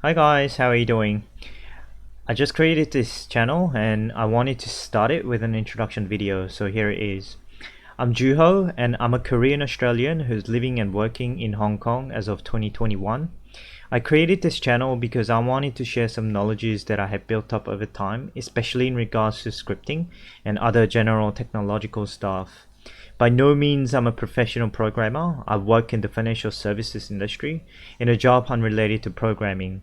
Hi guys, how are you doing? I just created this channel and I wanted to start it with an introduction video, so here it is. I'm Juho and I'm a Korean Australian who's living and working in Hong Kong as of 2021. I created this channel because I wanted to share some knowledges that I have built up over time, especially in regards to scripting and other general technological stuff. By no means I'm a professional programmer. I work in the financial services industry in a job unrelated to programming.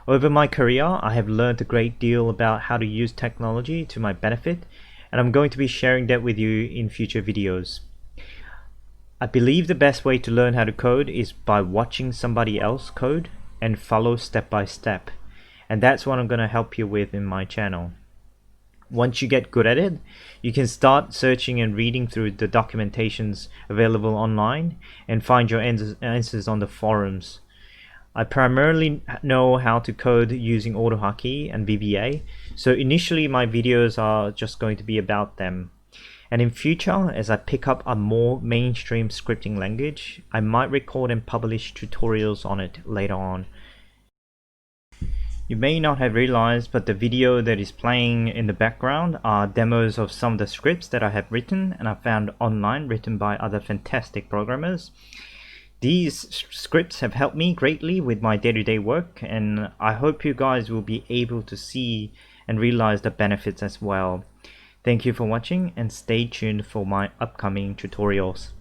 Over my career, I have learned a great deal about how to use technology to my benefit, and I'm going to be sharing that with you in future videos. I believe the best way to learn how to code is by watching somebody else code and follow step by step. And that's what I'm going to help you with in my channel. Once you get good at it, you can start searching and reading through the documentations available online and find your answers on the forums. I primarily know how to code using AutoHotkey and VBA, so initially my videos are just going to be about them. And in future, as I pick up a more mainstream scripting language, I might record and publish tutorials on it later on. You may not have realized, but the video that is playing in the background are demos of some of the scripts that I have written and I found online, written by other fantastic programmers. These scripts have helped me greatly with my day-to-day work, and I hope you guys will be able to see and realize the benefits as well. Thank you for watching and stay tuned for my upcoming tutorials.